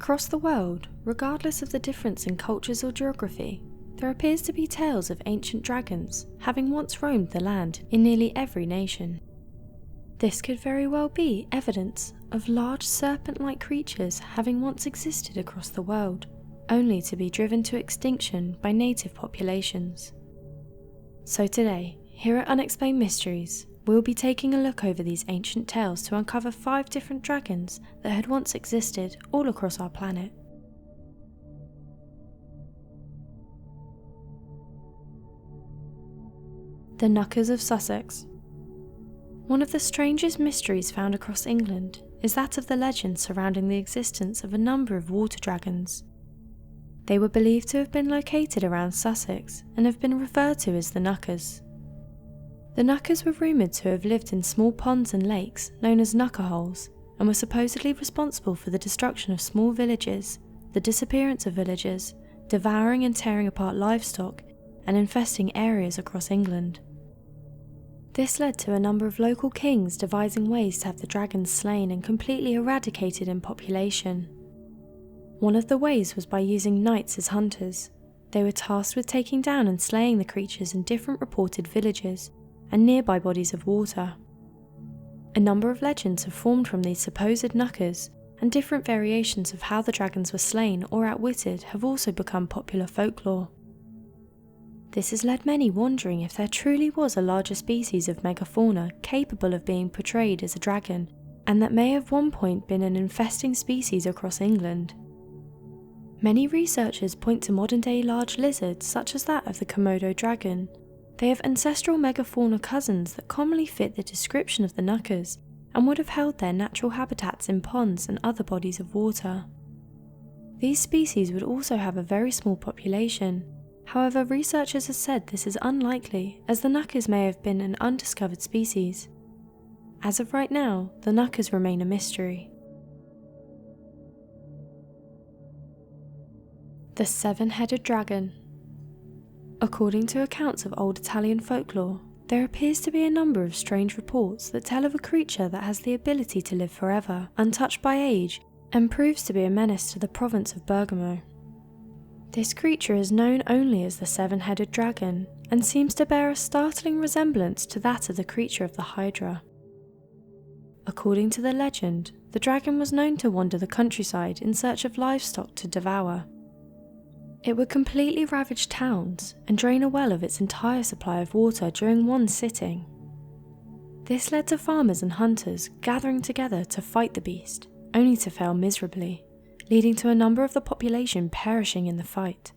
Across the world, regardless of the difference in cultures or geography, there appears to be tales of ancient dragons having once roamed the land in nearly every nation. This could very well be evidence of large serpent-like creatures having once existed across the world, only to be driven to extinction by native populations. So today, here at Unexplained Mysteries, we'll be taking a look over these ancient tales to uncover 5 different dragons that had once existed all across our planet. The Knuckers of Sussex. One of the strangest mysteries found across England is that of the legend surrounding the existence of a number of water dragons. They were believed to have been located around Sussex and have been referred to as the Knuckers. The Knuckers were rumoured to have lived in small ponds and lakes known as knucker holes, and were supposedly responsible for the destruction of small villages, the disappearance of villagers, devouring and tearing apart livestock, and infesting areas across England. This led to a number of local kings devising ways to have the dragons slain and completely eradicated in population. One of the ways was by using knights as hunters. They were tasked with taking down and slaying the creatures in different reported villages and nearby bodies of water. A number of legends have formed from these supposed knuckers, and different variations of how the dragons were slain or outwitted have also become popular folklore. This has led many wondering if there truly was a larger species of megafauna capable of being portrayed as a dragon, and that may have one point been an infesting species across England. Many researchers point to modern-day large lizards such as that of the Komodo dragon. They have ancestral megafauna cousins that commonly fit the description of the knuckers and would have held their natural habitats in ponds and other bodies of water. These species would also have a very small population. However, researchers have said this is unlikely, as the knuckers may have been an undiscovered species. As of right now, the knuckers remain a mystery. The seven-headed dragon. According to accounts of old Italian folklore, there appears to be a number of strange reports that tell of a creature that has the ability to live forever, untouched by age, and proves to be a menace to the province of Bergamo. This creature is known only as the seven-headed dragon, and seems to bear a startling resemblance to that of the creature of the Hydra. According to the legend, the dragon was known to wander the countryside in search of livestock to devour. It would completely ravage towns and drain a well of its entire supply of water during one sitting. This led to farmers and hunters gathering together to fight the beast, only to fail miserably, leading to a number of the population perishing in the fight.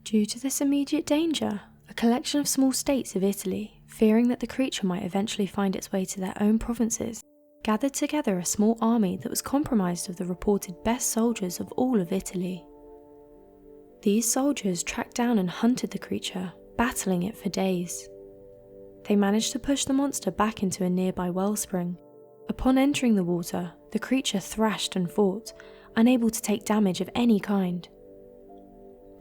Due to this immediate danger, a collection of small states of Italy, fearing that the creature might eventually find its way to their own provinces, gathered together a small army that was comprised of the reported best soldiers of all of Italy. These soldiers tracked down and hunted the creature, battling it for days. They managed to push the monster back into a nearby wellspring. Upon entering the water, the creature thrashed and fought, unable to take damage of any kind.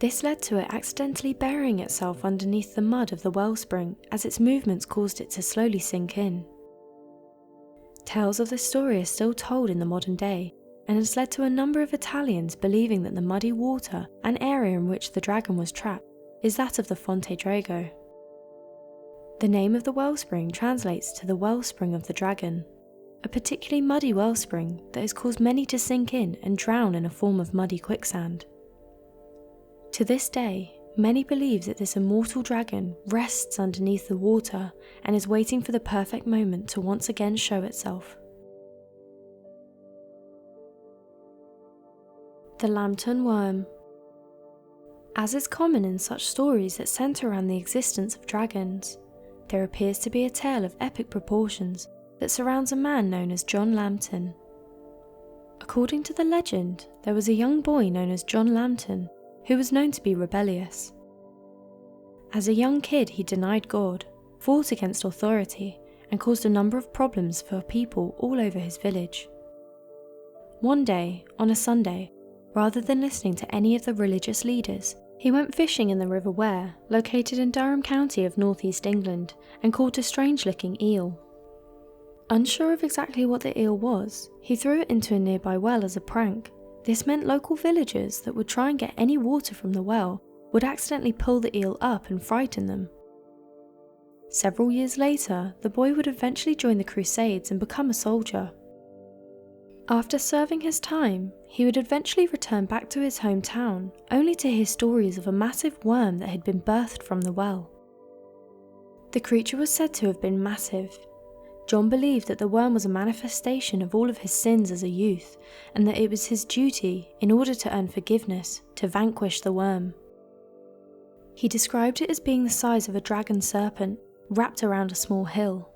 This led to it accidentally burying itself underneath the mud of the wellspring, as its movements caused it to slowly sink in. Tales of this story are still told in the modern day, and has led to a number of Italians believing that the muddy water and area in which the dragon was trapped is that of the Fonte Drago. The name of the wellspring translates to the wellspring of the dragon, a particularly muddy wellspring that has caused many to sink in and drown in a form of muddy quicksand. To this day, many believe that this immortal dragon rests underneath the water and is waiting for the perfect moment to once again show itself. The Lambton worm. As is common in such stories that centre around the existence of dragons, there appears to be a tale of epic proportions that surrounds a man known as John Lambton. According to the legend, there was a young boy known as John Lambton who was known to be rebellious. As a young kid, he denied God, fought against authority, and caused a number of problems for people all over his village. One day, on a Sunday, rather than listening to any of the religious leaders, he went fishing in the River Ware, located in Durham County of northeast England, and caught a strange-looking eel. Unsure of exactly what the eel was, he threw it into a nearby well as a prank, This meant local villagers that would try and get any water from the well would accidentally pull the eel up and frighten them. Several years later, the boy would eventually join the Crusades and become a soldier. After serving his time, he would eventually return back to his hometown, only to hear stories of a massive worm that had been birthed from the well. The creature was said to have been massive. John believed that the worm was a manifestation of all of his sins as a youth, and that it was his duty, in order to earn forgiveness, to vanquish the worm. He described it as being the size of a dragon serpent, wrapped around a small hill.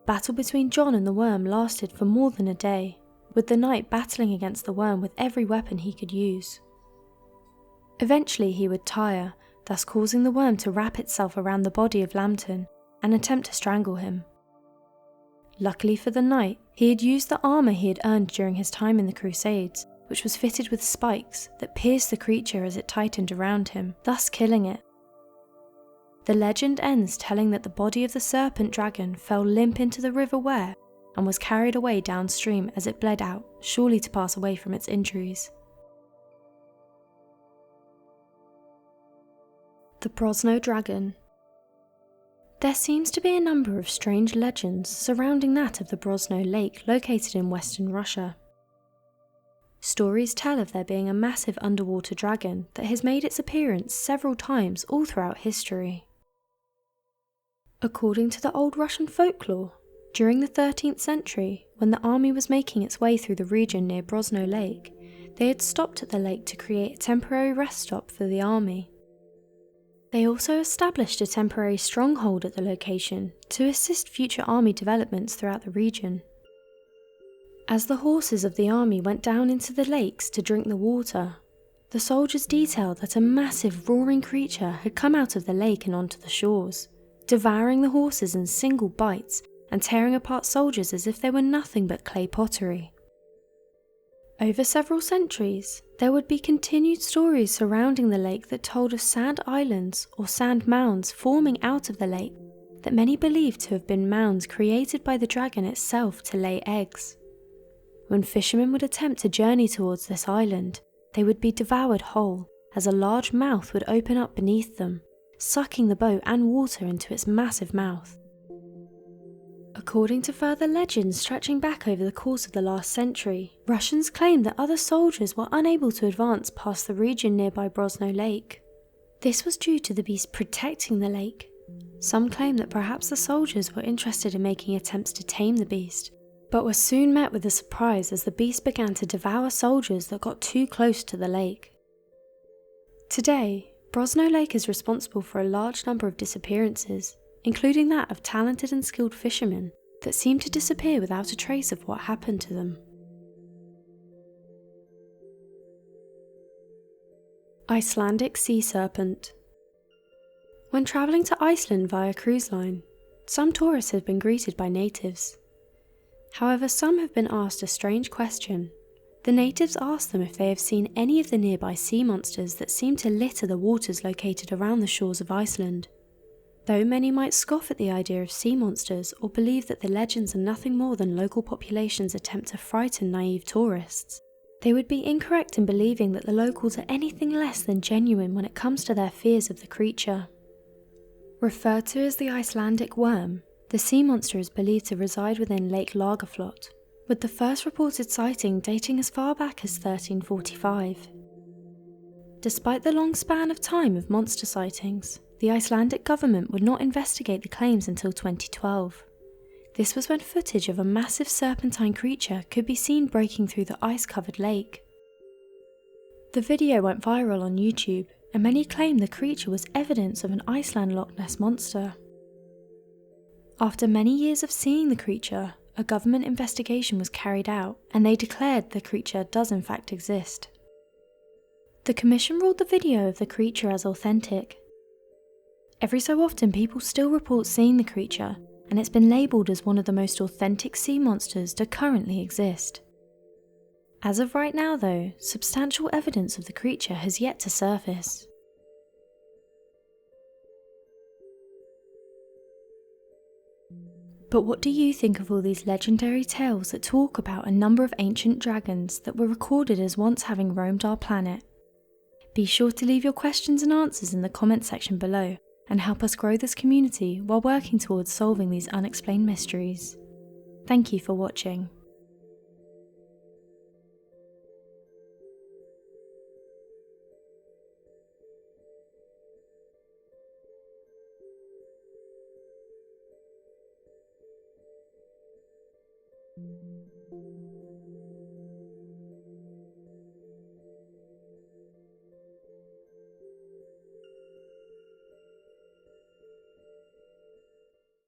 Battle between John and the worm lasted for more than a day, with the knight battling against the worm with every weapon he could use. Eventually he would tire, thus causing the worm to wrap itself around the body of Lambton and attempt to strangle him. Luckily for the knight, he had used the armour he had earned during his time in the Crusades, which was fitted with spikes that pierced the creature as it tightened around him, thus killing it. The legend ends telling that the body of the serpent dragon fell limp into the River Wear and was carried away downstream as it bled out, surely to pass away from its injuries. The Brosno Dragon. There seems to be a number of strange legends surrounding that of the Brosno Lake located in western Russia. Stories tell of there being a massive underwater dragon that has made its appearance several times all throughout history. According to the old Russian folklore, during the 13th century, when the army was making its way through the region near Brosno Lake, they had stopped at the lake to create a temporary rest stop for the army. They also established a temporary stronghold at the location to assist future army developments throughout the region. As the horses of the army went down into the lakes to drink the water, the soldiers detailed that a massive roaring creature had come out of the lake and onto the shores, devouring the horses in single bites and tearing apart soldiers as if they were nothing but clay pottery. Over several centuries, there would be continued stories surrounding the lake that told of sand islands or sand mounds forming out of the lake that many believed to have been mounds created by the dragon itself to lay eggs. When fishermen would attempt to journey towards this island, they would be devoured whole, as a large mouth would open up beneath them, sucking the boat and water into its massive mouth. According to further legends stretching back over the course of the last century, Russians claimed that other soldiers were unable to advance past the region nearby Brosno Lake. This was due to the beast protecting the lake. Some claim that perhaps the soldiers were interested in making attempts to tame the beast, but were soon met with a surprise as the beast began to devour soldiers that got too close to the lake. Today, Brosno Lake is responsible for a large number of disappearances, including that of talented and skilled fishermen that seem to disappear without a trace of what happened to them. Icelandic sea serpent. When travelling to Iceland via cruise line, some tourists have been greeted by natives. However, some have been asked a strange question. The natives ask them if they have seen any of the nearby sea monsters that seem to litter the waters located around the shores of Iceland. Though many might scoff at the idea of sea monsters or believe that the legends are nothing more than local populations' attempt to frighten naive tourists, they would be incorrect in believing that the locals are anything less than genuine when it comes to their fears of the creature. Referred to as the Icelandic worm, the sea monster is believed to reside within Lake Lagerflot, with the first reported sighting dating as far back as 1345. Despite the long span of time of monster sightings, the Icelandic government would not investigate the claims until 2012. This was when footage of a massive serpentine creature could be seen breaking through the ice-covered lake. The video went viral on YouTube, and many claim the creature was evidence of an Iceland Loch Ness monster. After many years of seeing the creature, a government investigation was carried out, and they declared the creature does in fact exist. The commission ruled the video of the creature as authentic. Every so often people still report seeing the creature, and it's been labelled as one of the most authentic sea monsters to currently exist. As of right now though, substantial evidence of the creature has yet to surface. But what do you think of all these legendary tales that talk about a number of ancient dragons that were recorded as once having roamed our planet? Be sure to leave your questions and answers in the comment section below and help us grow this community while working towards solving these unexplained mysteries. Thank you for watching.